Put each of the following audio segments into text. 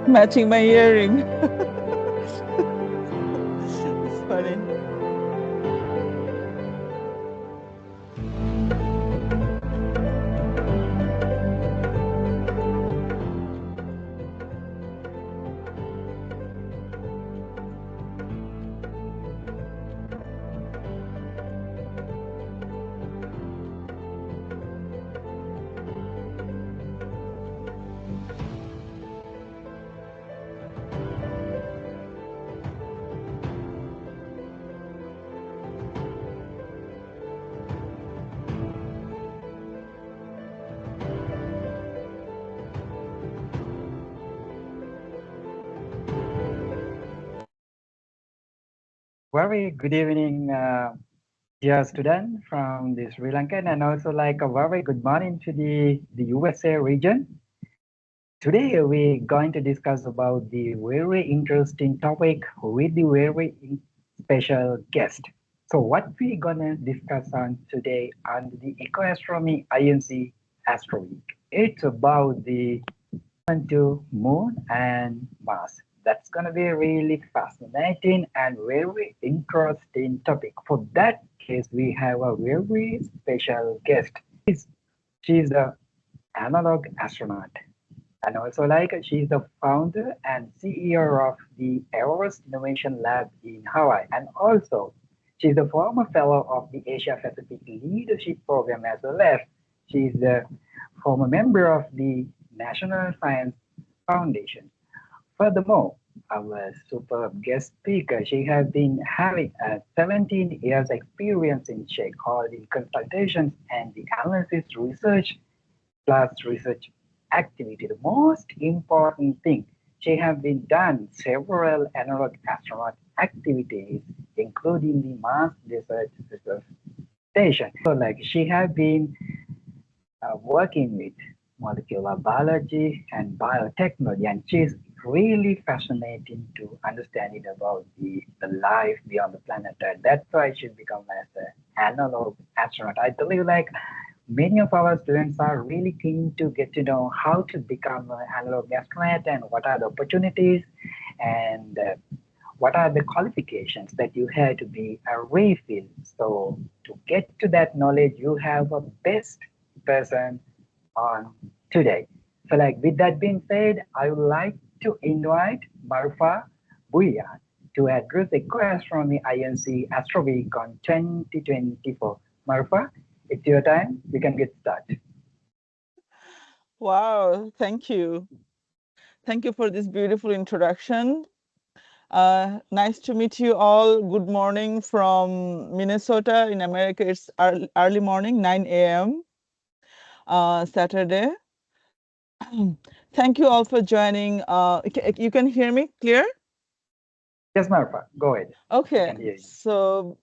matching my earring. It's funny. Very good evening, dear student from the Sri Lanka, and also like a very good morning to the USA region. Today we're going to discuss about the very interesting topic with the very special guest. So what we're gonna discuss on today on the Ecoastronomy INC Astro Week. It's about the to Moon and Mars. That's gonna be a really fascinating and very interesting topic. For that case, we have a very special guest. She's a analog astronaut, and also like she's the founder and CEO of the Everest Innovation Lab in Hawaii, and also she's a former fellow of the Asia Pacific Leadership Program as well as she's the former member of the National Science Foundation. Furthermore, our superb guest speaker, she has been having a 17 years experience in stakeholder consultations and the analysis research plus research activity. The most important thing, she has been done several analog astronaut activities, including the Mars Research Station. So like she has been working with molecular biology and biotechnology, and she's really fascinating to understanding about the life beyond the planet Earth. That's why she's become as an analog astronaut. I believe like many of our students are really keen to get to know how to become an analog astronaut and what are the opportunities and what are the qualifications that you have to be a refill. So to get to that knowledge, you have a best person on today. So like with that being said, I would like to invite Marfa Buya to address the Astronomy INC Astro Week on 2024. Marfa, it's your time. We can get started. Wow, thank you. Thank you for this beautiful introduction. Nice to meet you all. Good morning from Minnesota. In America, it's early morning, 9 a.m. Saturday. Thank you all for joining. You can hear me clear? Yes, Marfa, go ahead. I Okay, can hear you. so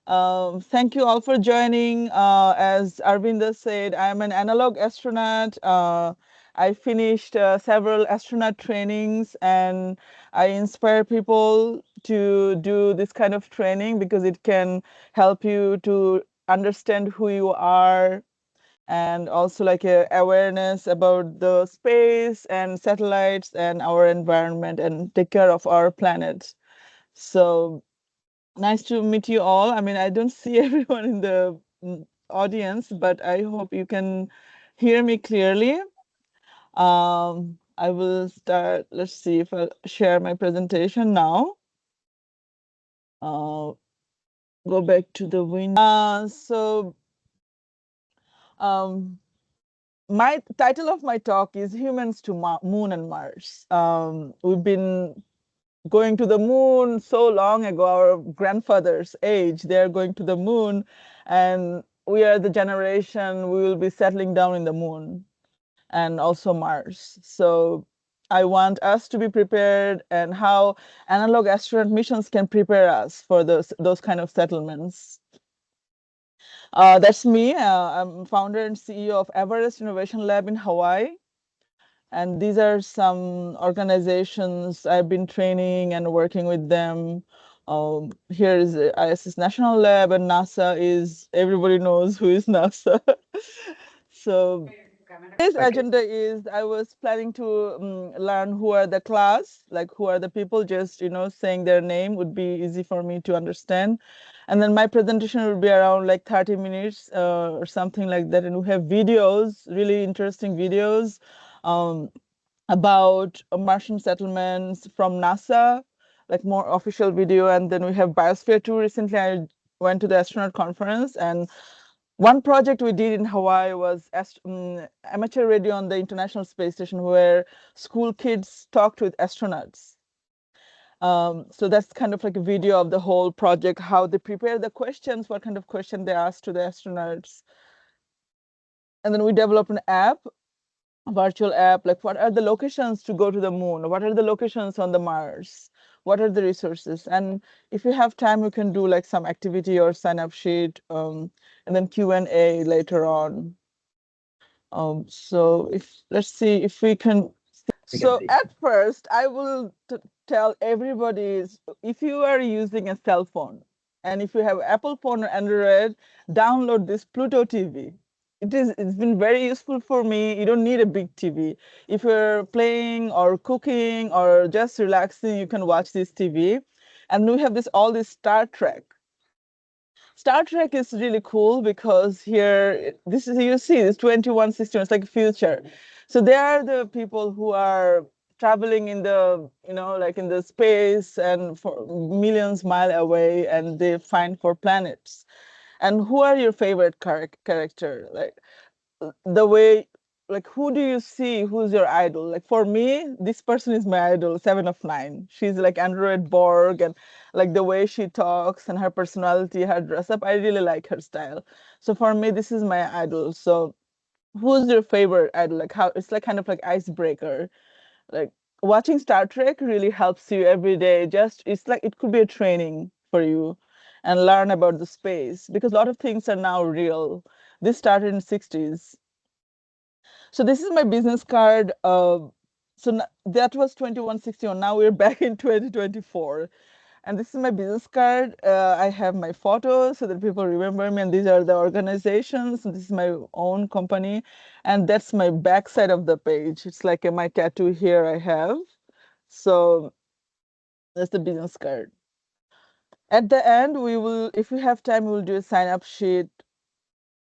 thank you all for joining. As Arvinda said, I'm an analog astronaut. I finished several astronaut trainings, and I inspire people to do this kind of training because it can help you to understand who you are, and also like a awareness about the space and satellites and our environment, and take care of our planet. So nice to meet you all. I mean, I don't see everyone in the audience, but I hope you can hear me clearly. I will start. Let's see if I'll share my presentation now. Uh, go back to the window. Um, my title of my talk is Humans to Moon and Mars. We've been going to the moon so long ago. Our grandfathers' age, they're going to the moon, and we are the generation, we will be settling down in the moon and also Mars. So I want us to be prepared, and how analog astronaut missions can prepare us for those kind of settlements. That's me. I'm founder and CEO of Everest Innovation Lab in Hawaii. And these are some organizations I've been training and working with them. Here is the ISS National Lab, and NASA is, everybody knows who is NASA. So Today's Okay. agenda is I was planning to learn who are the class, like who are the people, just saying their name would be easy for me to understand. And then my presentation will be around like 30 minutes or something like that. And we have videos, really interesting videos um, about Martian settlements from NASA, like more official video. And then we have Biosphere 2. Recently, I went to the astronaut conference, and one project we did in Hawaii was amateur radio on the International Space Station, where school kids talked with astronauts. So that's kind of like a video of the whole project, how they prepare the questions, what kind of question they ask to the astronauts. And then we developed an app, a virtual app, like what are the locations to go to the moon? What are the locations on the Mars? What are the resources? And if you have time, you can do like some activity or sign up sheet, and then Q&A later on. So if let's see if we can. We can So see. at first, I will tell everybody if you are using a cell phone and if you have Apple phone or Android, download this Pluto TV. It's been very useful for me. You don't need a big TV. If you're playing or cooking or just relaxing, you can watch this TV. And we have this all this Star Trek. Star Trek is really cool because here, this is, you see, it's 2161, it's like future. So they are the people who are traveling in the, like in the space and for millions mile away, and they find for planets. And who are your favorite character? Like the way, like who do you see, who's your idol? Like for me, this person is my idol, Seven of Nine. She's like Android Borg, and like the way she talks and her personality, her dress up, I really like her style. So for me, this is my idol. So who's your favorite idol? Like how it's like kind of like icebreaker. Like watching Star Trek really helps you every day. Just it's like it could be a training for you and learn about the space, because a lot of things are now real. This started in 60s. So this is my business card. That was 2161. Now we're back in 2024. And this is my business card. I have my photos so that people remember me. And these are the organizations. And this is my own company. And that's my backside of the page. It's like my tattoo here I have. So that's the business card. At the end, we will, if we have time, we will do a sign up sheet.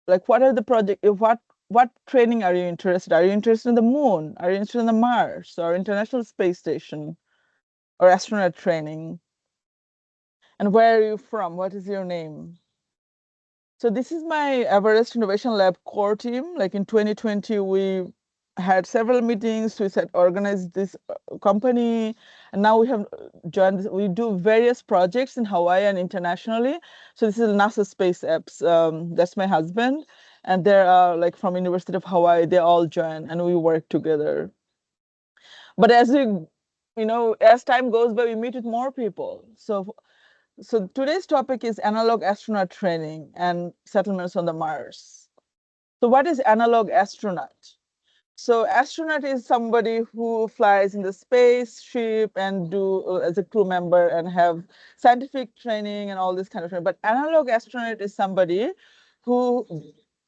Like what are the project, what training are you interested? Are you interested in the moon? Are you interested in the Mars or International Space Station or astronaut training? And where are you from? What is your name? So this is my Everest Innovation Lab core team. Like in 2020, we had several meetings. We said organize this company, and now we have joined. We do various projects in Hawaii and internationally. So this is NASA Space Apps. That's my husband, and there are like from University of Hawaii. They all join, and we work together. But as time goes by, we meet with more people. So today's topic is analog astronaut training and settlements on the Mars. So what is analog astronaut? So astronaut is somebody who flies in the spaceship and do as a crew member and have scientific training and all this kind of thing. But analog astronaut is somebody who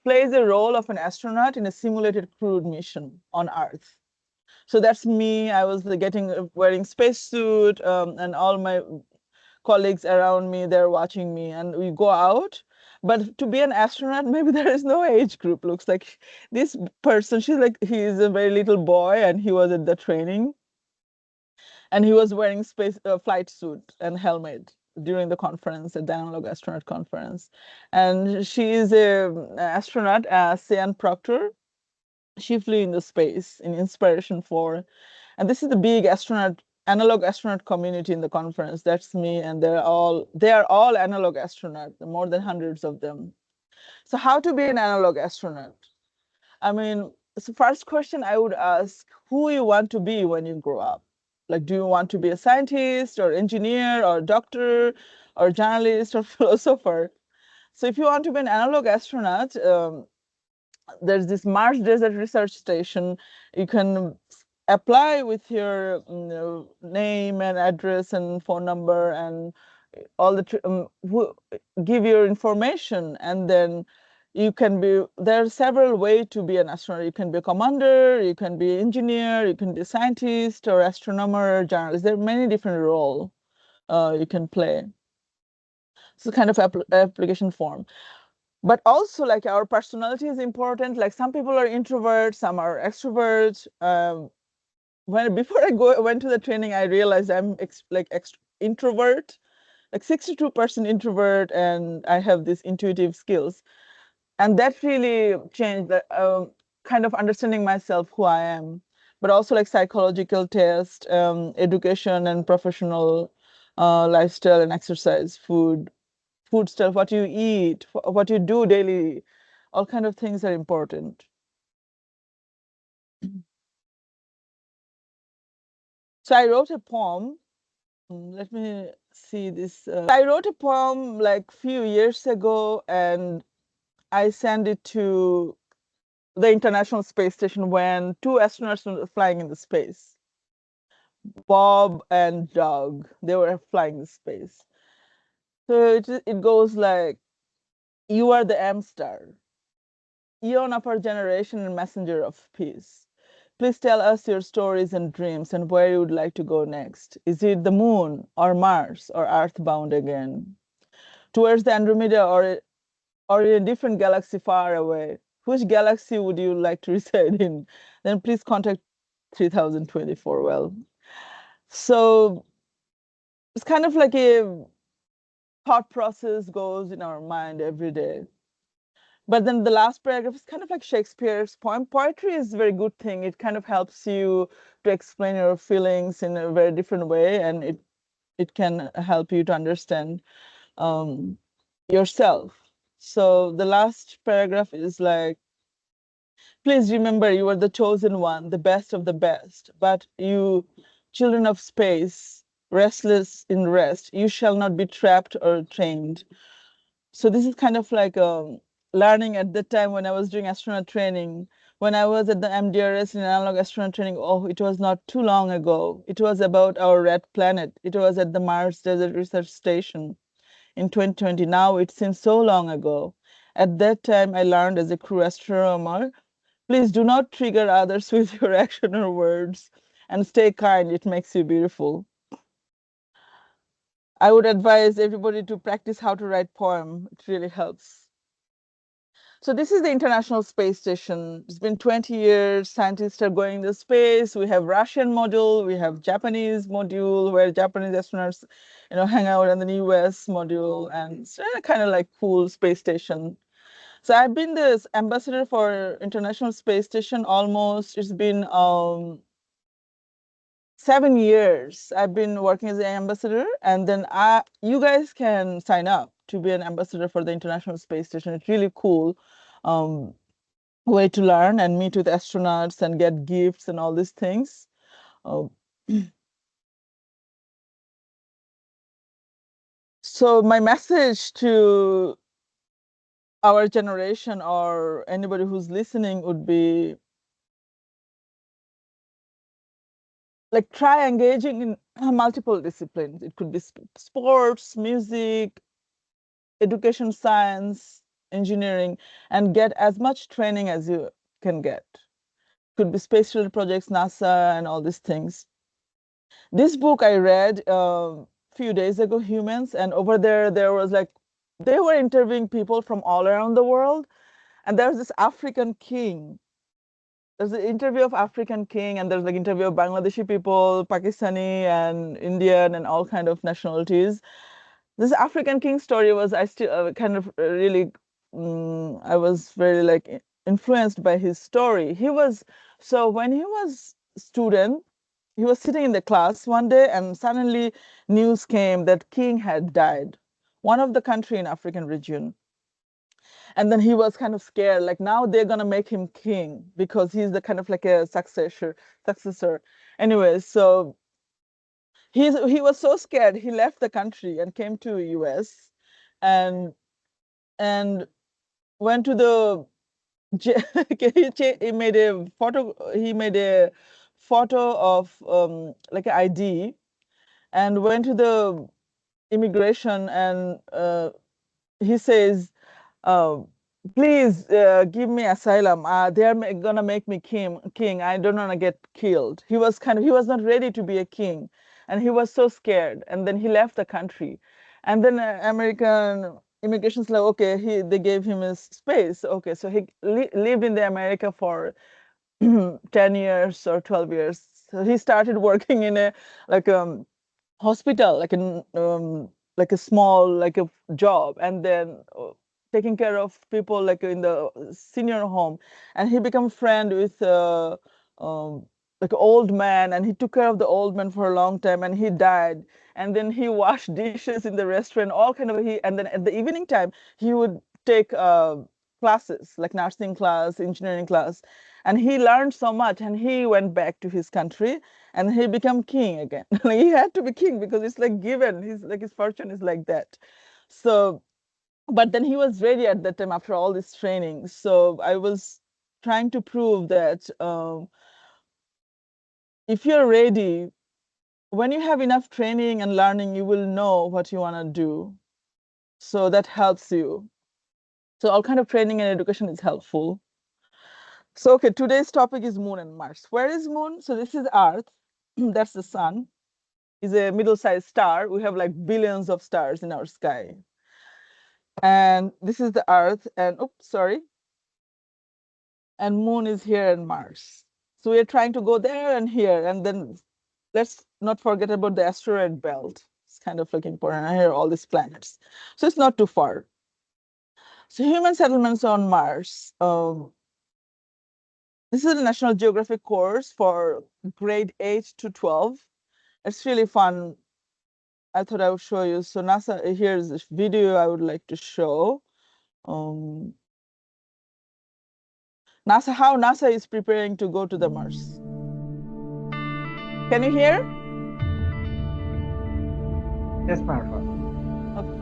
plays the role of an astronaut in a simulated crewed mission on Earth. So that's me. I was getting wearing spacesuit, and all my colleagues around me, they're watching me, and we go out. But to be an astronaut, maybe there is no age group. Looks like this person, he is a very little boy, and he was at the training, and he was wearing space flight suit and helmet during the conference, the analog astronaut conference. And she is a astronaut, Sian Proctor. She flew in the space in Inspiration 4. And this is the big analog astronaut community in the conference. That's me, and they are all analog astronaut, more than hundreds of them. So how to be an analog astronaut? I mean, so first question I would ask, who you want to be when you grow up? Like, do you want to be a scientist or engineer or doctor or journalist or philosopher? So if you want to be an analog astronaut, there's this Mars Desert Research Station. You can apply with your name and address and phone number and all the give your information, and then You can be, there are several ways to be an astronaut. You can be a commander, you can be engineer, you can be a scientist or astronomer, journalist. There are many different roles you can play. It's a kind of application form. But also, like, our personality is important. Like, some people are introverts, some are extroverts. When before went to the training, I realized I'm introvert, like 62% introvert, and I have these intuitive skills, and that really changed the kind of understanding myself, who I am. But also, like, psychological test, education and professional, lifestyle and exercise, food stuff, what you eat, what you do daily, all kind of things are important. So I wrote a poem. Let me see this. I wrote a poem like few years ago, and I sent it to the International Space Station when two astronauts were flying in the space. Bob and Doug, they were flying in space. So it goes like, you are the M star, eon of our generation and messenger of peace. Please tell us your stories and dreams and where you would like to go next. Is it the moon or Mars or Earthbound again? Towards the Andromeda or in a different galaxy far away? Which galaxy would you like to reside in? Then please contact 3024. Well, so it's kind of like a thought process goes in our mind every day. But then the last paragraph is kind of like Shakespeare's poem. Poetry is a very good thing. It kind of helps you to explain your feelings in a very different way, and it can help you to understand um, yourself. So the last paragraph is like, please remember you are the chosen one, the best of the best. But you, children of space, restless in rest, you shall not be trapped or trained. So this is kind of like learning at the time when I was doing astronaut training. When I was at the MDRS in analog astronaut training, oh, it was not too long ago. It was about our red planet. It was at the Mars Desert Research Station in 2020. Now it seems so long ago. At that time, I learned as a crew astronomer, please do not trigger others with your action or words, and stay kind. It makes you beautiful. I would advise everybody to practice how to write poem. It really helps. So this is the International Space Station. It's been 20 years. Scientists are going to space. We have Russian module. We have Japanese module where Japanese astronauts, hang out, and the US module, and it's kind of like cool space station. So I've been the ambassador for International Space Station almost. It's been 7 years. I've been working as an ambassador, and then you guys can sign up to be an ambassador for the International Space Station. It's really cool. Um, Way to learn and meet with astronauts and get gifts and all these things. Uh, so my message to our generation or anybody who's listening would be like, try engaging in multiple disciplines. It could be sports, music, education, science, engineering, and get as much training as you can get. Could be space related projects, NASA, and all these things. This book I read a few days ago, Humans, and over there was like, they were interviewing people from all around the world, and there's this African king. There's an interview of African king, and there's like interview of Bangladeshi people, Pakistani and Indian and all kind of nationalities. This African king story was, I still kind of really, I was very like influenced by his story. So when he was student, he was sitting in the class one day, and suddenly news came that king had died, one of the country in African region. And then he was kind of scared, like, now they're gonna make him king because he's the kind of like a successor. Anyway, so he was so scared, he left the country and came to US, and and went to the he made a photo of like an ID, and went to the immigration, and he says, uh, please give me asylum. They're gonna make me king. I don't wanna get killed. He was not ready to be a king, and he was so scared. And then he left the country, and then American immigration's like, okay, they gave him his space. Okay, so he lived in the America for 10 years or 12 years. So he started working in a like hospital, like a small like a job, and then taking care of people like in the senior home. And he became friend with um, like an old man, and he took care of the old man for a long time, and he died. And then he washed dishes in the restaurant, all kind of he. And then at the evening time, he would take classes like nursing class, engineering class, and he learned so much. And he went back to his country, and he became king again. Like, he had to be king because it's like given. His like his fortune is like that. So, but then he was ready at that time after all this training. So I was trying to prove that if you're ready, when you have enough training and learning, you will know what you want to do. So that helps you. So all kind of training and education is helpful. So okay, today's topic is Moon and Mars. Where is Moon? So this is Earth. That's the sun. Is a middle-sized star. We have like billions of stars in our sky. And this is the Earth. And oops, sorry. And Moon is here and Mars. So we're trying to go there and here. And then let's not forget about the asteroid belt. It's kind of like important. I hear all these planets. So it's not too far. So human settlements on Mars. This is a National Geographic course for grade 8 to 12. It's really fun. I thought I would show you. So NASA, here's this video I would like to show. Um, how NASA is preparing to go to the Mars. Can you hear? Yes, Marfa. Okay.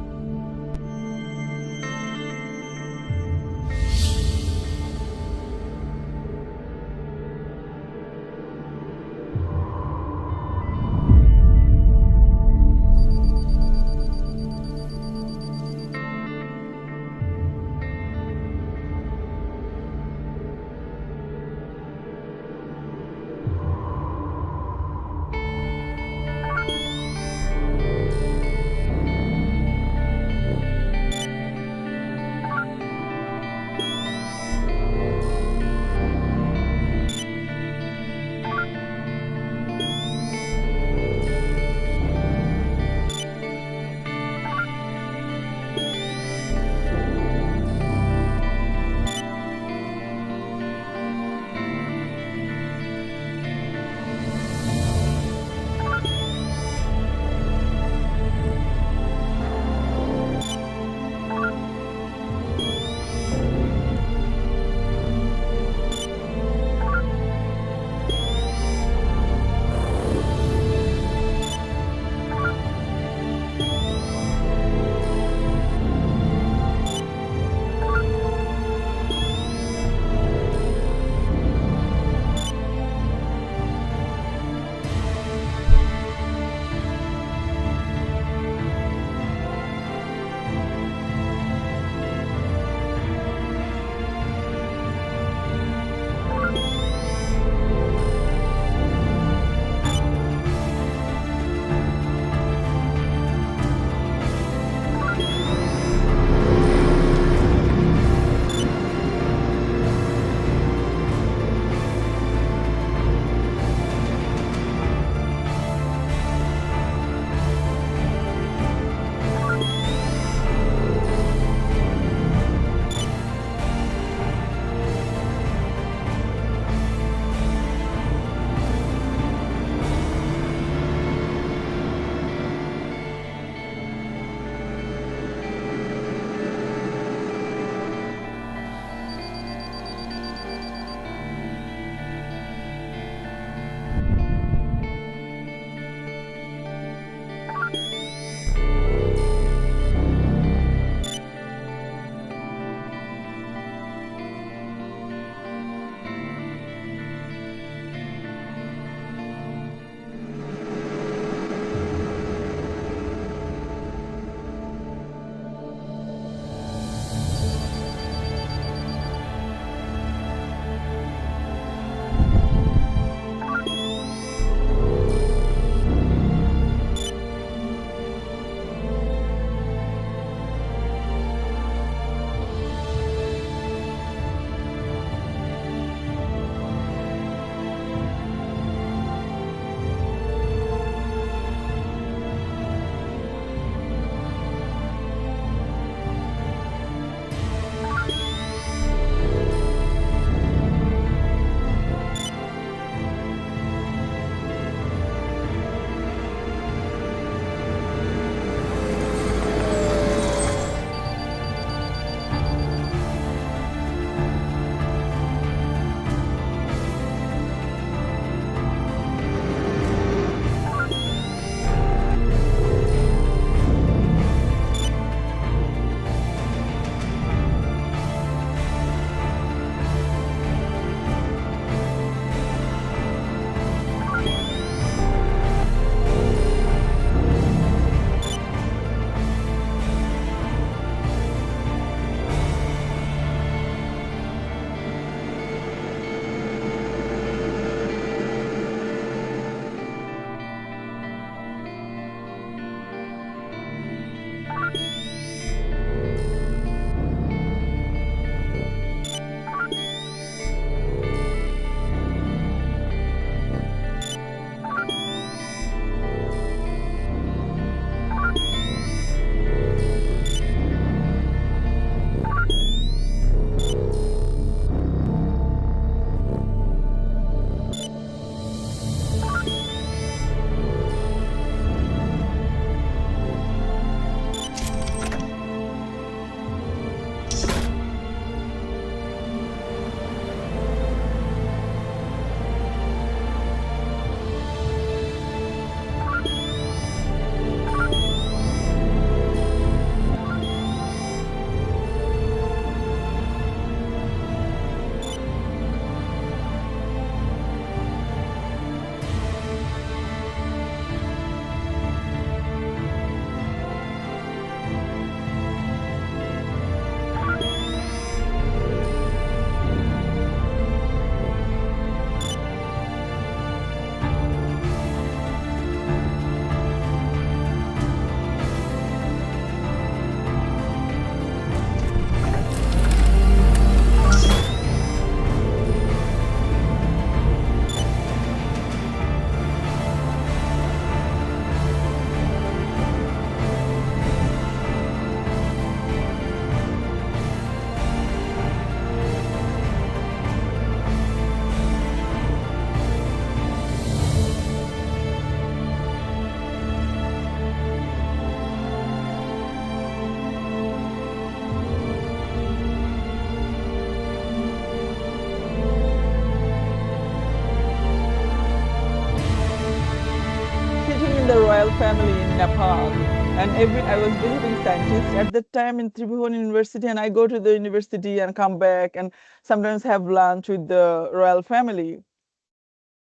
family in Nepal. And I was visiting scientist at that time in Tribhuvan University, and I go to the university and come back and sometimes have lunch with the royal family.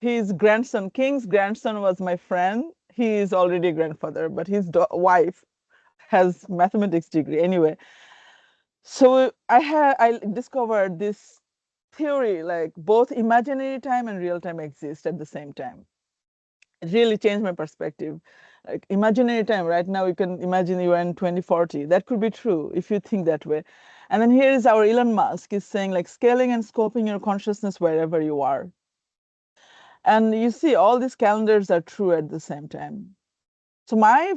His grandson, king's grandson, was my friend. He is already a grandfather, but his wife has mathematics degree anyway. So I discovered this theory, like both imaginary time and real time exist at the same time. It really changed my perspective. Like imaginary time, right now you can imagine you are in 2040. That could be true if you think that way. And then here is our Elon Musk is saying like scaling and scoping your consciousness wherever you are. And you see all these calendars are true at the same time. So my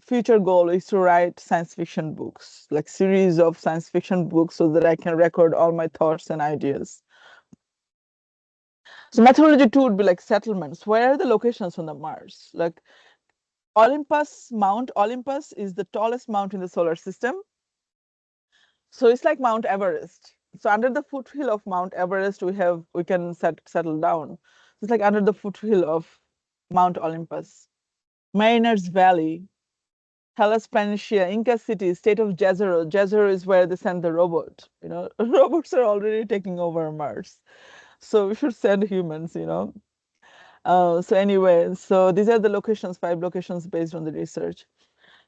future goal is to write science fiction books, like series of science fiction books so that I can record all my thoughts and ideas. So methodology two would be like settlements. Where are the locations on the Mars? Like Mount Olympus is the tallest mount in the solar system. So it's like Mount Everest. So under the foothill of Mount Everest, we can settle down. It's like under the foothill of Mount Olympus. Mariners Valley, Hellas Planitia, Inca City, state of Jezero. Jezero is where they send the robot. Robots are already taking over Mars. So we should send humans. So anyway, so these are the locations, 5 locations based on the research.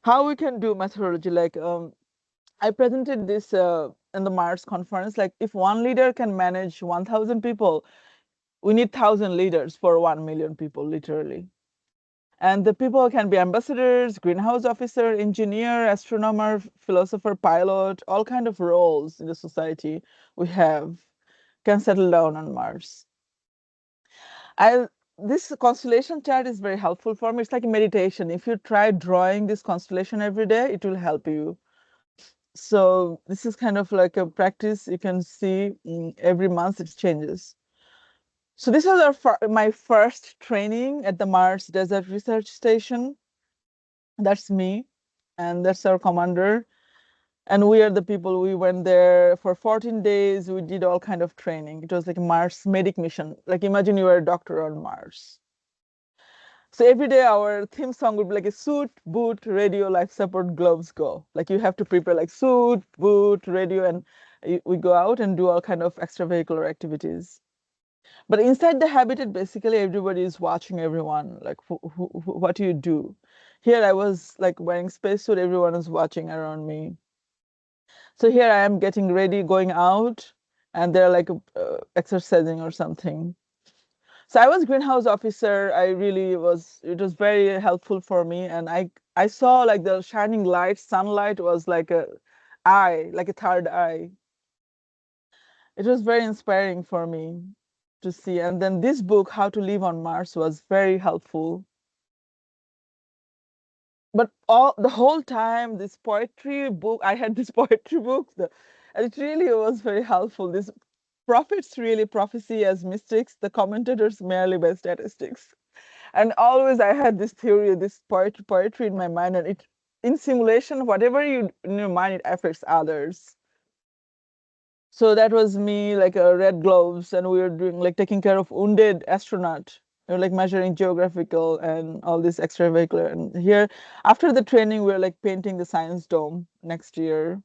How we can do methodology, like I presented this in the Mars conference, like if one leader can manage 1,000 people, we need 1,000 leaders for 1 million people, literally. And the people can be ambassadors, greenhouse officer, engineer, astronomer, philosopher, pilot, all kind of roles in the society we have can settle down on Mars. I This constellation chart is very helpful for me. It's like a meditation. If you try drawing this constellation every day, it will help you. So this is kind of like a practice. You can see every month it changes. So this was my first training at the Mars Desert Research Station. That's me, and that's our commander. And we are the people. We went there for 14 days. We did all kind of training. It was like a Mars medic mission. Like imagine you are a doctor on Mars. So every day our theme song would be like a suit, boot, radio, life support, gloves, go. Like you have to prepare like suit, boot, radio, and we go out and do all kind of extravehicular activities. But inside the habitat, basically everybody is watching everyone. Like what do you do? Here I was like wearing spacesuit. Everyone is watching around me. So here I am getting ready, going out, and they're like exercising or something. So I was greenhouse officer. I really was. It was very helpful for me, and I saw like the shining light. Sunlight was like a eye, like a third eye. It was very inspiring for me to see. And then this book, How to Live on Mars, was very helpful. But all the whole time, this poetry book, I had this poetry book. And it really was very helpful. This prophets really prophecy as mystics, the commentators merely by statistics. And always I had this theory, this poetry in my mind, and it in simulation, whatever you in your mind, it affects others. So that was me, like red gloves, and we were doing like taking care of wounded astronaut. We were like measuring geographical and all this extravehicular. And here, after the training, we are like painting the science dome next year.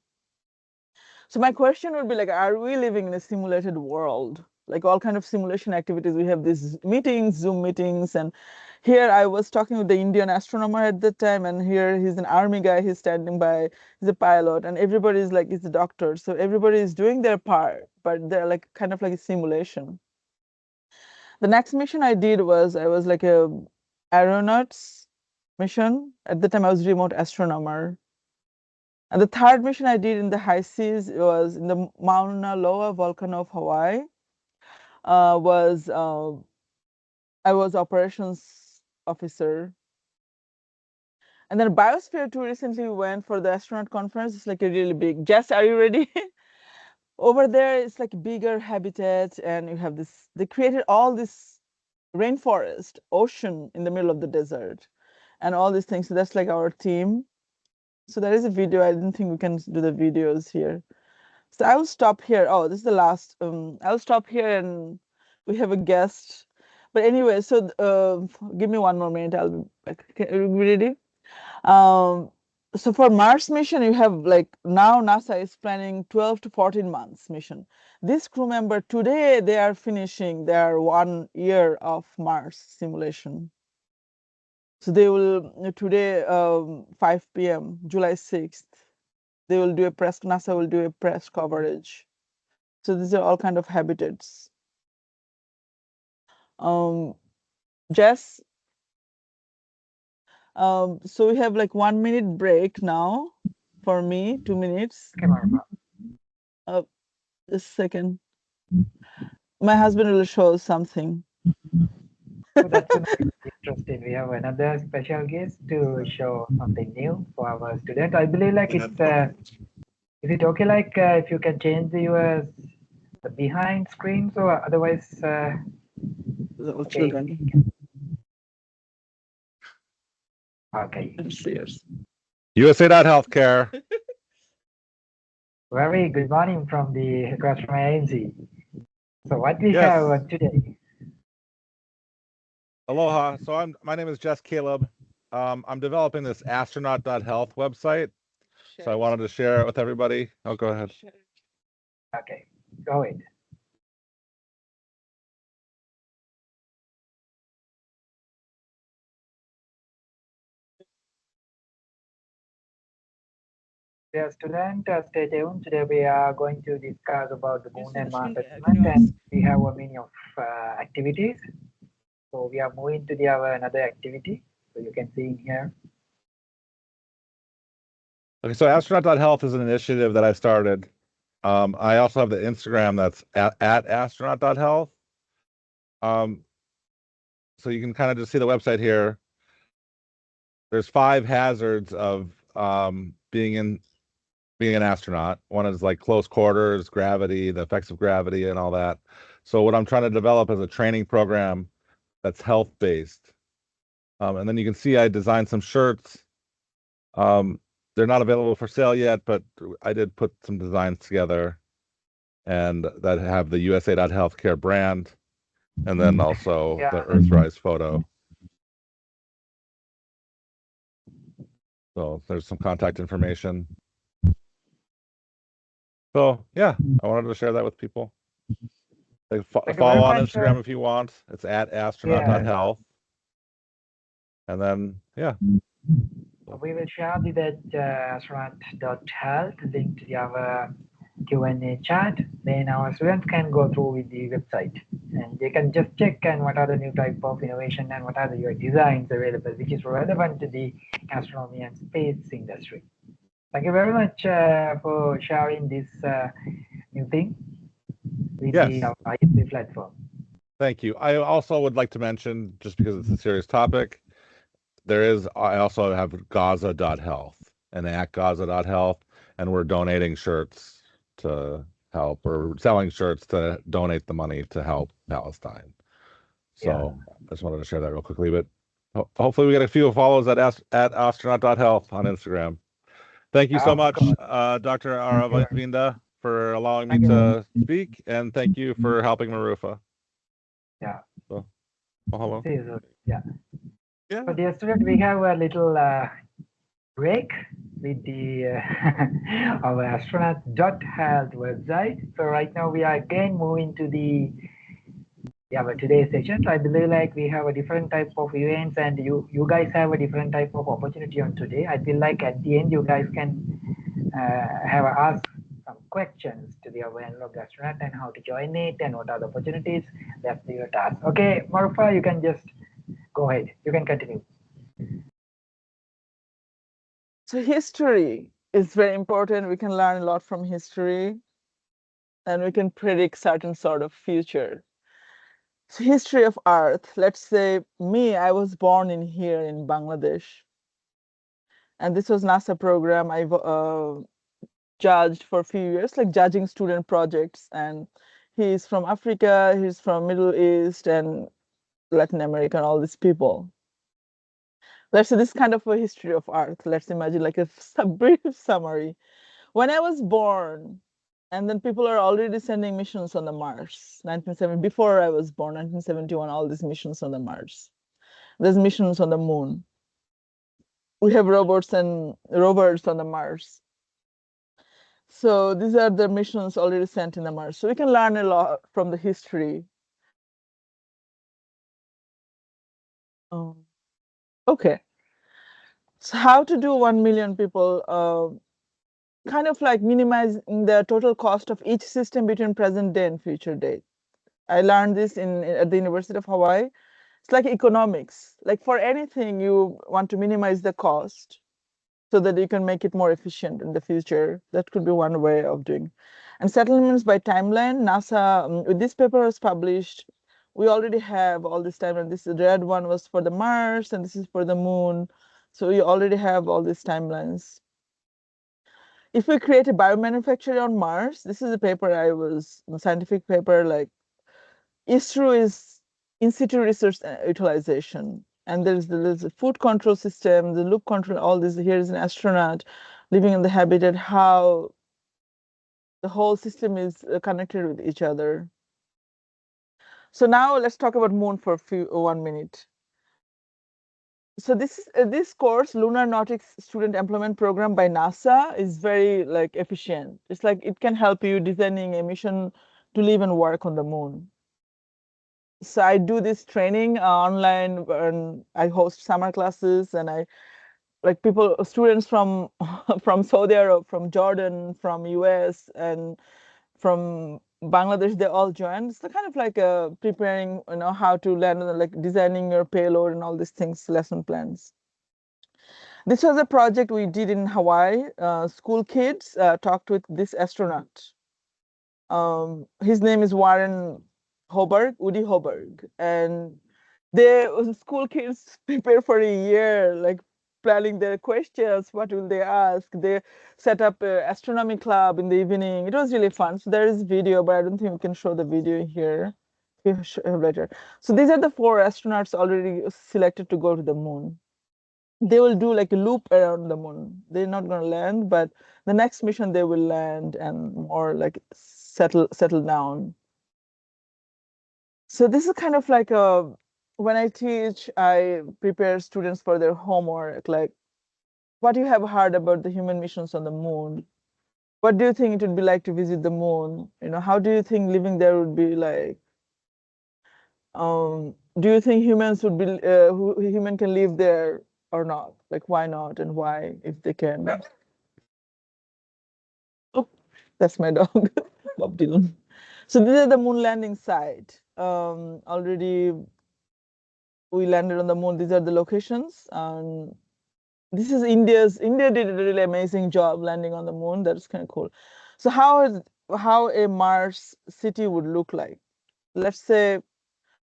So my question would be like, are we living in a simulated world? Like all kind of simulation activities. We have these meetings, Zoom meetings, and here I was talking with the Indian astronomer at that time, and here he's an army guy. He's standing by. He's a pilot, and everybody is like, he's a doctor. So everybody is doing their part, but they're like kind of like a simulation. The next mission I did was I was like a aeronauts mission. At the time, I was remote astronomer. And the third mission I did in the high seas was in the Mauna Loa volcano of Hawaii. Was I was operations officer. And then Biosphere 2 recently went for the astronaut conference. It's like a really big. Jess, are you ready? Over there, it's like a bigger habitat, and you have this. They created all this rainforest, ocean in the middle of the desert, and all these things. So that's like our team. So there is a video. I didn't think we can do the videos here. So I will stop here. Oh, this is the last. I'll stop here, and we have a guest. But anyway, so give me one more minute. I'll be back. Okay, are you ready? Um, so for Mars mission, you have like now NASA is planning 12 to 14 months mission. This crew member today they are finishing their 1 year of Mars simulation. So they will today 5 p.m. July 6th. They will do a press. NASA will do a press coverage. So these are all kind of habitats. Um, Jess, so we have like 1 minute break now for me, 2 minutes. Okay, Marfa. Uh, just a second. My husband will show something. So that's gonna be interesting. We have another special guest to show something new for our student. I believe like it's is it okay like if you can change the behind screen so otherwise okay okay USA.healthcare. very good morning from the across from ANZ. So what we Yes. have today? Aloha. So my name is Jess Caleb. I'm developing this astronaut.health website. So I wanted to share it with everybody. Oh, go ahead. Okay, go ahead. Dear student, stay tuned. Today we are going to discuss about the moon and Mars assessment, and we have a many of activities. So we are moving to the another activity. So you can see in here. Okay, so astronaut.health is an initiative that I started. I also have the Instagram that's at astronaut.health. So you can kind of just see the website here. There's 5 hazards of being an astronaut. One is like close quarters, gravity, the effects of gravity, and all that. So what I'm trying to develop is a training program that's health based. And then you can see I designed some shirts. They're not available for sale yet, but I did put some designs together, and that have the USA.healthcare brand, and then also Yeah. the Earthrise photo. So there's some contact information. So yeah, I wanted to share that with people. Thank you very Follow on much. Instagram if you want. It's at Yeah. astronaut.health. And then yeah. We will share that astronaut.health link to our Q&A chat. Then our students can go through with the website and they can just check and what are the new type of innovation and what are the your designs available which is relevant to the astronomy and space industry. Thank you very much for sharing this new thing with the Yes. ISP platform. Thank you. I also would like to mention, just because it's a serious topic, I also have Gaza.health and at Gaza.health, and we're donating shirts to help, or selling shirts to donate the money to help Palestine. So I just wanted to share that real quickly, but hopefully we get a few follows at astronaut.health on Instagram. Thank you so much, Dr. Aravinda, for allowing me to speak, and thank you for helping Marufa. Yeah. So, hello. Yeah. Yeah. So dear student, we have a little break with the our astronaut.health website. So right now we are again moving to the today's session. So I believe like we have a different type of events and you guys have a different type of opportunity on today. I feel like at the end you guys can have asked some questions to the our analog astronaut and how to join it and what are the opportunities. That's your task. Okay, Marfa, you can just go ahead. You can continue. So history is very important. We can learn a lot from history, and we can predict certain sort of future. So history of Earth. Let's say me, I was born in here in Bangladesh, and this was NASA program. I judged for a few years, like judging student projects. And he's from Africa, he's from Middle East and Latin America, and all these people. Let's say this kind of a history of Earth. Let's imagine like a brief summary. When I was born, And then people are already sending missions on the Mars. 1970, before I was born, 1971, all these missions on the Mars. There's missions on the moon. We have robots and rovers on the Mars. So these are the missions already sent in the Mars. So we can learn a lot from the history. Um, okay. So how to do 1 million people? Kind of like minimizing the total cost of each system between present day and future day. I learned this at the University of Hawaii. It's like economics. Like for anything, you want to minimize the cost so that you can make it more efficient in the future. That could be one way of doing. And settlements by timeline, NASA, this paper was published. We already have all this timeline. This red one was for the Mars, and this is for the moon. So you already have all these timelines. If we create a biomanufacturer on Mars, this is a paper a scientific paper, like ISRO is in situ research utilization. And there's a food control system, the loop control, all this. Here is an astronaut living in the habitat, how the whole system is connected with each other. So now let's talk about moon for 1 minute. So this course, Lunar Nautics Student Employment Program by NASA, is very like efficient. It's like it can help you designing a mission to live and work on the moon. So I do this training online, and I host summer classes, and I like students from from Saudi Arabia, from Jordan, from US, and from Bangladesh. They all join. It's kind of like preparing, how to land, like designing your payload and all these things, lesson plans. This was a project we did in Hawaii. School kids talked with this astronaut. His name is Warren Woody Hoberg, and school kids prepare for a year, like planning their questions. What will they ask? They set up an astronomy club in the evening. It was really fun. So there is video, but I don't think we can show the video here. We have later. So these are the 4 astronauts already selected to go to the moon. They will do like a loop around the moon. They're not going to land, but the next mission they will land and more like settle down. So this is kind of like when I teach, I prepare students for their homework, like what you have heard about the human missions on the moon. What do you think it would be like to visit the moon? How do you think living there would be like? Do you think humans would be human can live there or not? Like why not and why if they can? Oh, that's my dog, Bob Dylan. So these are the moon landing site. Already we landed on the moon. These are the locations. This is India did a really amazing job landing on the moon. That's kind of cool. So how a Mars city would look like? Let's say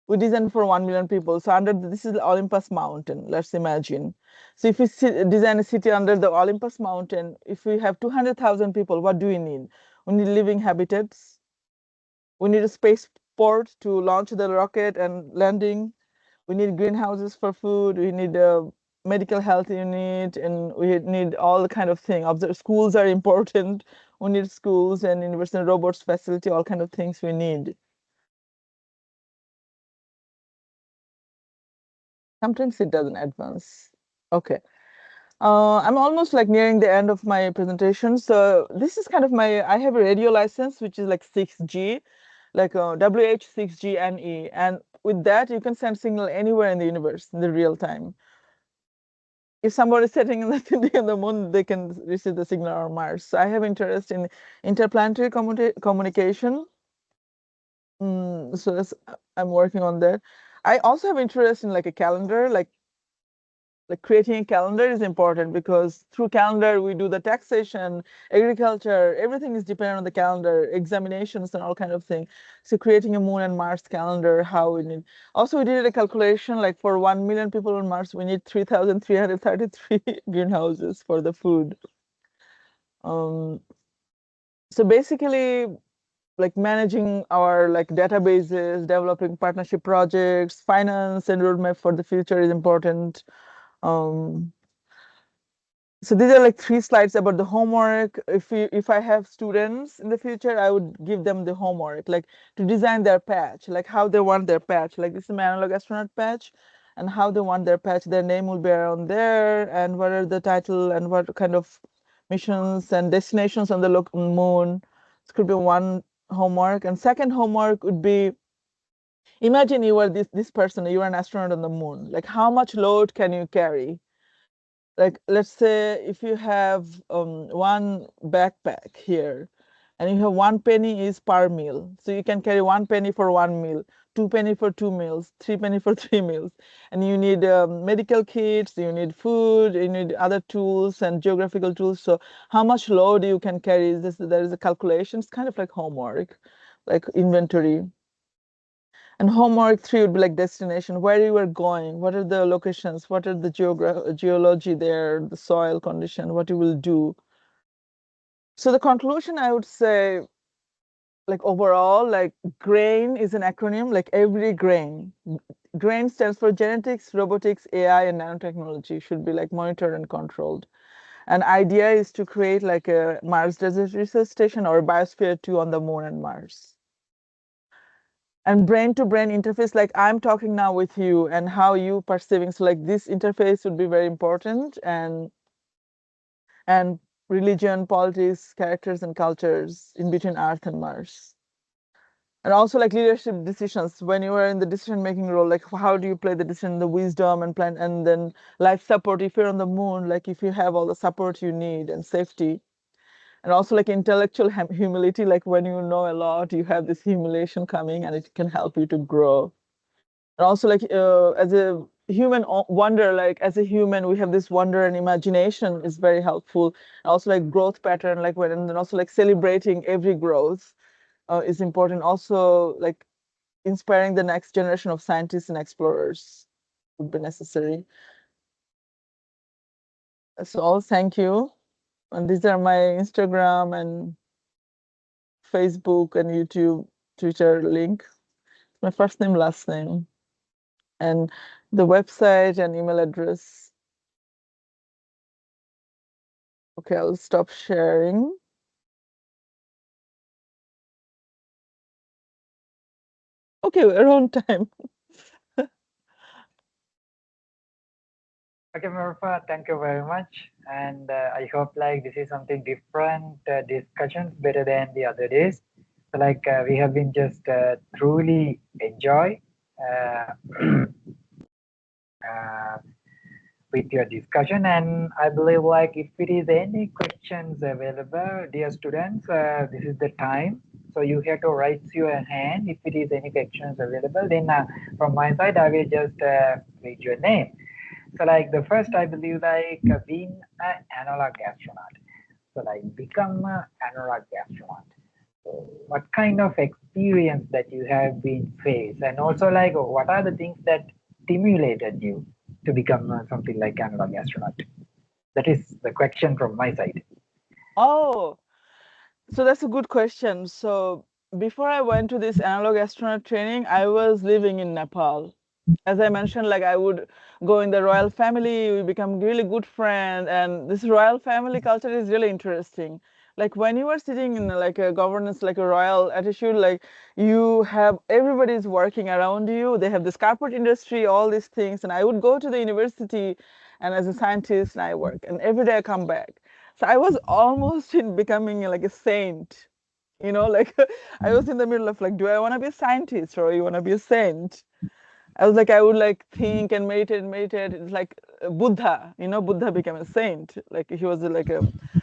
we designed for 1 million people. So this is the Olympus mountain. Let's imagine. So if we design a city under the Olympus mountain, if we have 200,000 people, what do we need? We need living habitats. We need a spaceport to launch the rocket and landing. We need greenhouses for food. We need a medical health unit, and we need all the kind of thing. Schools are important. We need schools and university robots facility, all kind of things we need. Sometimes it doesn't advance. Okay. I'm almost like nearing the end of my presentation. So this is kind of I have a radio license, which is like 6G, like WH6GNE. And with that, you can send signal anywhere in the universe in the real time. If somebody is sitting in the moon, they can receive the signal on Mars. So I have interest in interplanetary communication. So I'm working on that. I also have interest in like a calendar, like creating a calendar is important because through calendar we do the taxation, agriculture, everything is dependent on the calendar, examinations and all kind of thing. So creating a moon and Mars calendar, how we need. Also, we did a calculation like for 1 million people on Mars, we need 3,333 greenhouses for the food. So basically, like managing our like databases, developing partnership projects, finance and roadmap for the future is important. Um, So these are like 3 slides about the homework. If I have students in the future, I would give them the homework, like to design their patch, like how they want their patch. Like this is my analog astronaut patch, and how they want their patch. Their name will be around there, and what are the title and what kind of missions and destinations on the moon. This could be one homework, and second homework would be, imagine you are this person, you are an astronaut on the moon. Like how much load can you carry? Like let's say if you have one backpack here and you have 1 penny is per meal, so you can carry 1 penny for 1 meal, 2 penny for 2 meals, 3 penny for 3 meals, and you need medical kits, you need food, you need other tools and geographical tools. So how much load you can carry is this, there is a calculation. It's kind of like homework, like inventory. And homework 3 would be like destination, where you are going, what are the locations, what are the geology there, the soil condition, what you will do. So the conclusion, I would say, like overall, like GRAIN is an acronym, like every GRAIN. GRAIN stands for genetics, robotics, AI, and nanotechnology should be like monitored and controlled. An idea is to create like a Mars Desert Research Station or a Biosphere 2 on the Moon and Mars. And brain to brain interface, like I'm talking now with you and how you perceiving, so like this interface would be very important. And religion, politics, characters and cultures in between Earth and Mars. And also like leadership decisions, when you are in the decision making role, like how do you play the decision, the wisdom and plan, and then life support if you're on the moon, like if you have all the support you need and safety. And also like intellectual humility, like when you know a lot, you have this humiliation coming and it can help you to grow. And also like as a human wonder, like as a human we have this wonder, and imagination is very helpful. And also like growth pattern, like when, and then also like celebrating every growth is important. Also like inspiring the next generation of scientists and explorers would be necessary. So all, thank you. And these are my Instagram and Facebook and YouTube, Twitter link. My first name, last name, and the website and email address. Okay, I'll stop sharing. Okay, we're on time. Okay, Marfa, thank you very much. And I hope like this is something different discussions better than the other days. So like we have been just truly enjoy uh, uh, with your discussion. And I believe like if it is any questions available, dear students, this is the time. So you have to raise your hand if it is any questions available. Then from my side, I will just read your name. So like the first, I believe like being an analog astronaut. So like become an analog astronaut. So what kind of experience that you have been faced, and also like what are the things that stimulated you to become something like analog astronaut? That is the question from my side. Oh, so that's a good question. So before I went to this analog astronaut training, I was living in Nepal. As I mentioned, like I would go in the royal family, we become really good friends, and this royal family culture is really interesting. Like when you are sitting in like a governance, like a royal attitude, like you have everybody is working around you. They have this carpet industry, all these things, and I would go to the university, and as a scientist, and I work, and every day I come back. So I was almost in becoming like a saint, like I was in the middle of like, do I want to be a scientist or you want to be a saint? I was like, I would like think and meditate and meditate. It's like Buddha, Buddha became a saint. Like he was like a,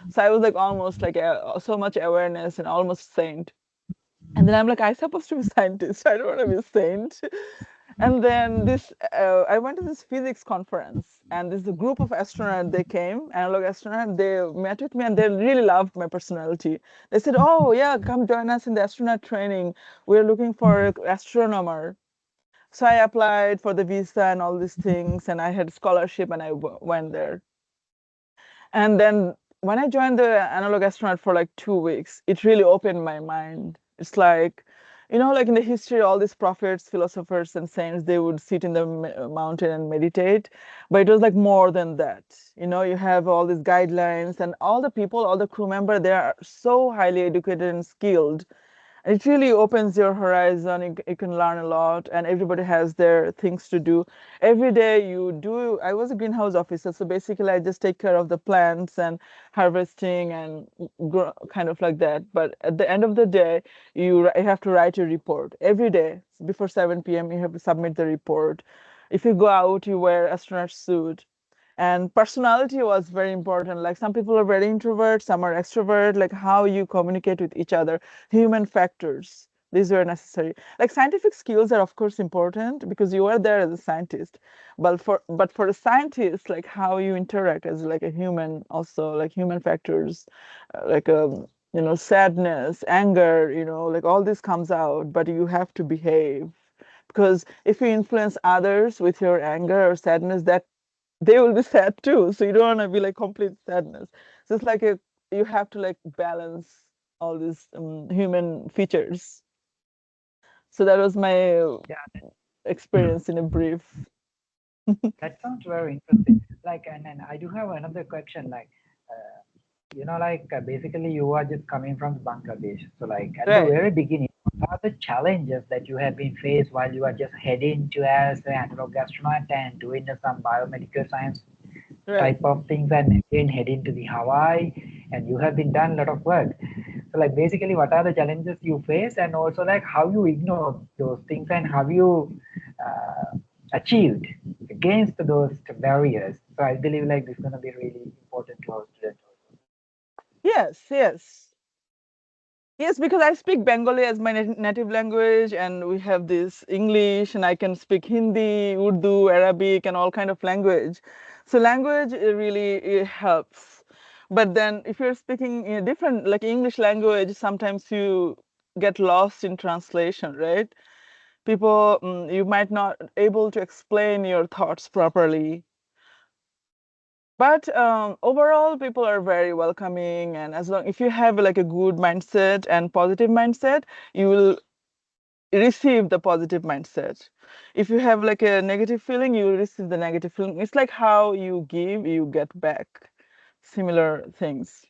so I was like almost like so much awareness and almost saint. And then I'm like, I'm supposed to be a scientist. I don't want to be a saint. And then I went to this physics conference, and this group of astronauts, they came, analog astronauts, they met with me, and they really loved my personality. They said, oh yeah, come join us in the astronaut training. We're looking for an astronomer. So I applied for the visa and all these things, and I had scholarship, and I went there. And then when I joined the analog astronaut for like 2 weeks, it really opened my mind. It's like like in the history, all these prophets, philosophers, and saints, they would sit in the mountain and meditate. But it was like more than that. You have all these guidelines, and all the people, all the crew member, they are so highly educated and skilled. It really opens your horizon. You can learn a lot, and everybody has their things to do every day. I was a greenhouse officer, so basically I just take care of the plants and harvesting and kind of like that. But at the end of the day, you have to write a report every day before 7 p.m. You have to submit the report. If you go out, you wear astronaut suit. And personality was very important. Like some people are very introvert, some are extrovert. Like how you communicate with each other, human factors, these were necessary. Like scientific skills are of course important because you are there as a scientist, but for a scientist, like how you interact as like a human, also like human factors, like sadness, anger, like all this comes out, but you have to behave, because if you influence others with your anger or sadness, that they will be sad too. So you don't want to be like complete sadness. So it's like you have to like balance all these human features. So that was my Yeah, experience in a brief. that sounds very interesting. Like, and then I do have another question. Like, basically you are just coming from Bangladesh. So, like, at the Right, very beginning, what are the challenges that you have been faced while you are just heading to as an analog astronaut and doing some biomedical science right. type of things, and again heading to the Hawaii, and you have been done a lot of work. So, like, basically, what are the challenges you face, and also like how you ignore those things, and how you achieved against those barriers. So, I believe like this is gonna be really important to our students also. Yes, yes. Yes, because I speak Bengali as my native language, and we have this English, and I can speak Hindi, Urdu, Arabic, and all kind of language. So language really it helps. But then if you're speaking in a different, like English language, sometimes you get lost in translation, right? People, you might not able to explain your thoughts properly. But overall, people are very welcoming, and as long if you have like a good mindset and positive mindset, you will receive the positive mindset. If you have like a negative feeling, you will receive the negative feeling. It's like how you give, you get back. Similar things.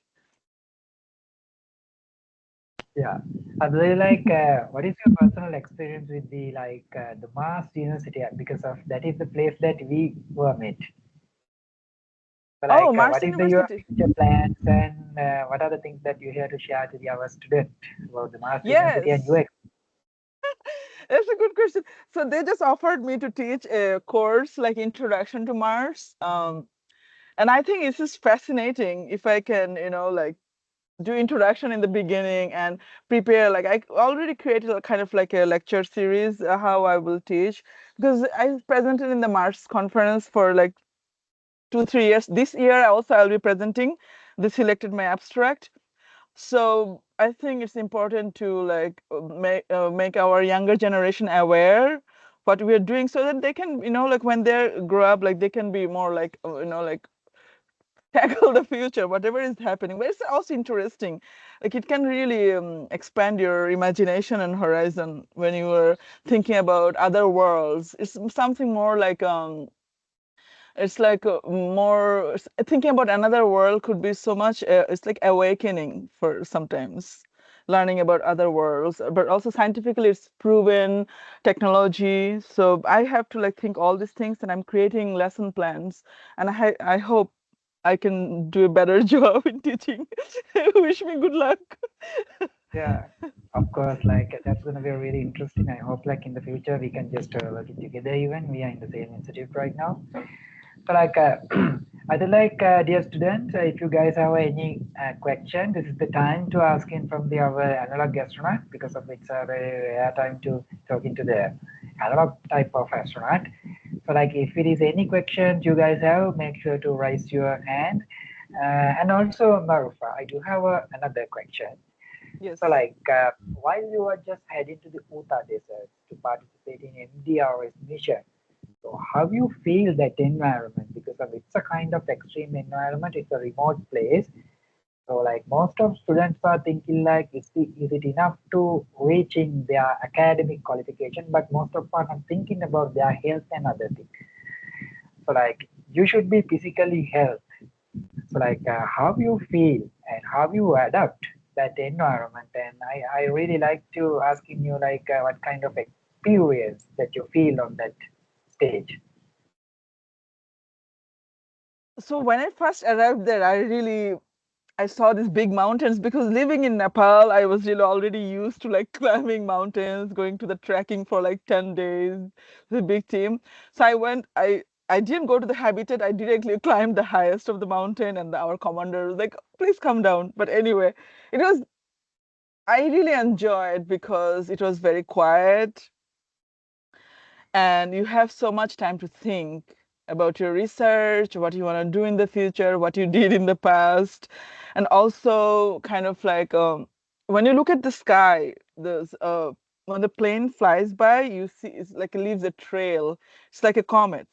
Yeah, I believe like what is your personal experience with the Mars University? Because of that is the place that we were met. So, Oh, like, Mars what is your University. future plans, and what are the things that you have to share to our student about the Mars University and Yes, your that's a good question. So they just offered me to teach a course like Introduction to Mars. And I think it's just fascinating if I can, like do introduction in the beginning and prepare. Like I already created a kind of like a lecture series how I will teach, because I presented in the Mars conference for like 2 3 years. This year also I'll be presenting. They selected my abstract. So I think it's important to like make our younger generation aware what we are doing, so that they can, like when they grow up, like they can be more like like tackle the future, whatever is happening. But it's also interesting. Like it can really expand your imagination and horizon when you are thinking about other worlds. It's something more like it's like thinking about another world could be so much. It's like awakening for sometimes learning about other worlds, but also scientifically it's proven technology. So I have to like think all these things, and I'm creating lesson plans, and I hope I can do a better job in teaching. Wish me good luck. Yeah, of course, like that's gonna be really interesting. I hope like in the future we can just work it together. Even we are in the same institute right now. So like, I'd like, dear students, if you guys have any question, this is the time to ask in from the our analog astronaut, because of it's a very rare time to talking to the analog type of astronaut. So like, if it is any questions you guys have, make sure to raise your hand. And also, Marufa, I do have another question. So Yes. like, while you are just heading to the Utah Desert to participate in MDRS mission, so how you feel that environment? Because of it's a kind of extreme environment, it's a remote place. So like most of students are thinking like, is it enough to reaching their academic qualification? But most of us are thinking about their health and other things. So like you should be physically health. So like how you feel and how you adapt that environment. And I really like to asking you like what kind of experience that you feel on that stage. So when I first arrived there, I saw these big mountains because living in Nepal, I was really already used to like climbing mountains, going to the trekking for like 10 days with a big team. So I didn't go to the habitat. I directly climbed the highest of the mountain, and our commander was like, please come down. But anyway, it was, I really enjoyed because it was very quiet and you have so much time to think about your research, what you want to do in the future, what you did in the past, and also kind of like when you look at the sky, when the plane flies by, you see it's like it leaves a trail. It's like a comet.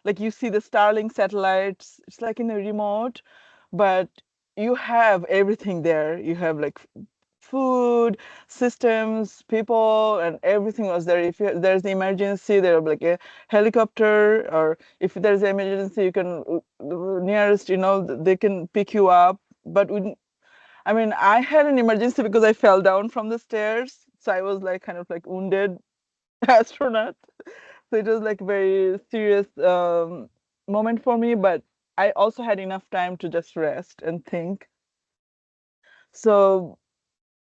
Like you see the Starlink satellites. It's like in a remote, but you have everything there. You have like food, systems, people, and everything was there. If there's an emergency, there will be like a helicopter, or if there's an emergency, you can nearest, they can pick you up. But I mean, I had an emergency because I fell down from the stairs, so I was like kind of like wounded astronaut. So it was like very serious moment for me, but I also had enough time to just rest and think. So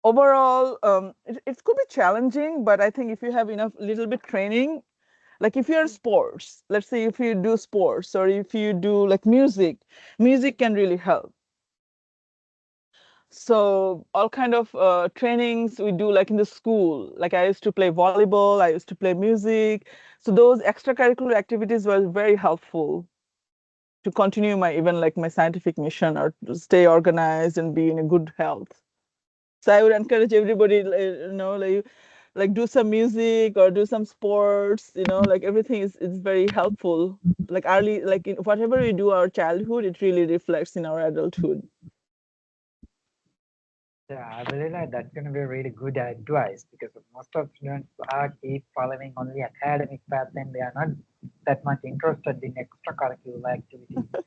overall it could be challenging, but I think if you have enough little bit training, like if you're sports, let's say if you do sports or if you do like music can really help. So all kind of trainings we do like in the school, like I used to play volleyball, I used to play music, so those extracurricular activities were very helpful to continue my even like my scientific mission or to stay organized and be in a good health. So I would encourage everybody, like do some music or do some sports. Like everything is very helpful. Like early, like whatever we do our childhood, it really reflects in our adulthood. Yeah, I believe that that's going to be really good advice because most of students are keep following only academic path and they are not that much interested in extracurricular activities. But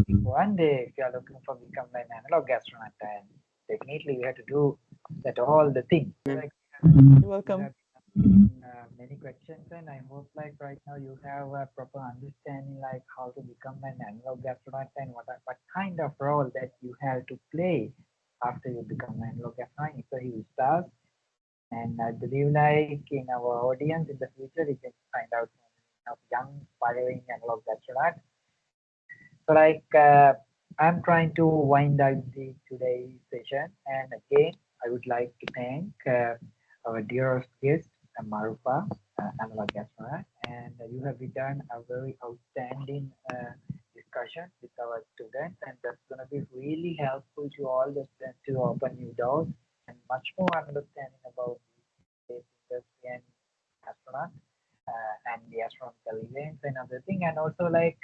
if one day, if you are looking for become an analog astronaut, then definitely you have to do that all the things. Like You're you welcome. have been asking many questions, and I hope like right now you have a proper understanding like how to become an analog astronaut and what kind of role that you have to play after you become an analog astronaut. It's a huge task, and I believe like in our audience in the future we can find out of young aspiring analog astronauts. So like I'm trying to wind up the today's session, and again I would like to thank our dearest guest Marufa analog astronaut, and you have done a very outstanding discussion with our students, and that's going to be really helpful to all the students to open new doors and much more understanding about the space industry and astronaut and the astronomical events and other thing. And also like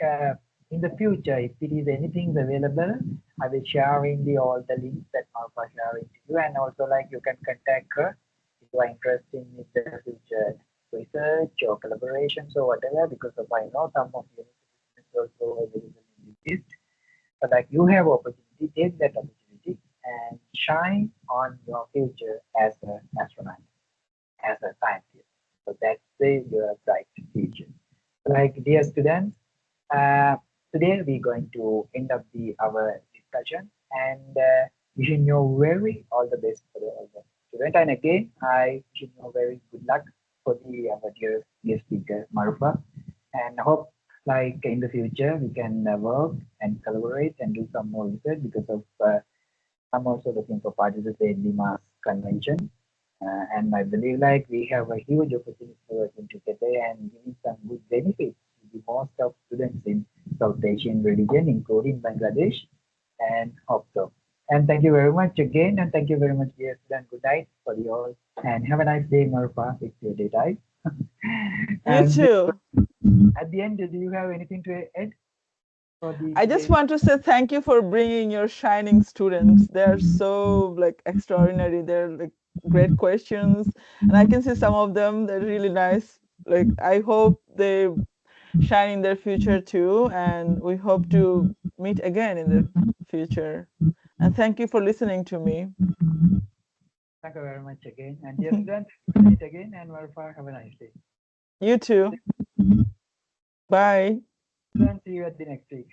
in the future, if it is anything available, I will share in the all the links that Marfa sharing to you. And also like you can contact her if you are interested in the future research or collaborations or whatever. Because of I know some of the universities also available in the list. But like you have opportunity, take that opportunity and shine on your future as an astronaut, as a scientist. So that's your bright future. Like dear students, uh, today we're going to end up our discussion and wishing you very all the best for all the student. And again, I wish you very good luck for the our dear guest speaker Marufa, and hope like in the future we can work and collaborate and do some more research because of I'm also looking for participate in the mass convention. And I believe like we have a huge opportunity working together and giving some good benefits to the most of students in South Asian region, including Bangladesh, and hope so. And thank you very much again, and thank you very much, dear student. Good night for you all, and have a nice day, Marfa. It's your day time. You And too. at the end, do you have anything to add? for the I just today's. want to say thank you for bringing your shining students. They're so like extraordinary. They're like great questions, and I can see some of them. They're really nice. Like I hope they shine in their future too, and we hope to meet again in the future. And thank you for listening to me. Thank you very much again. And dear students, we'll meet again and Warfa, have a nice day. You too. Bye. Students, see you at the next week.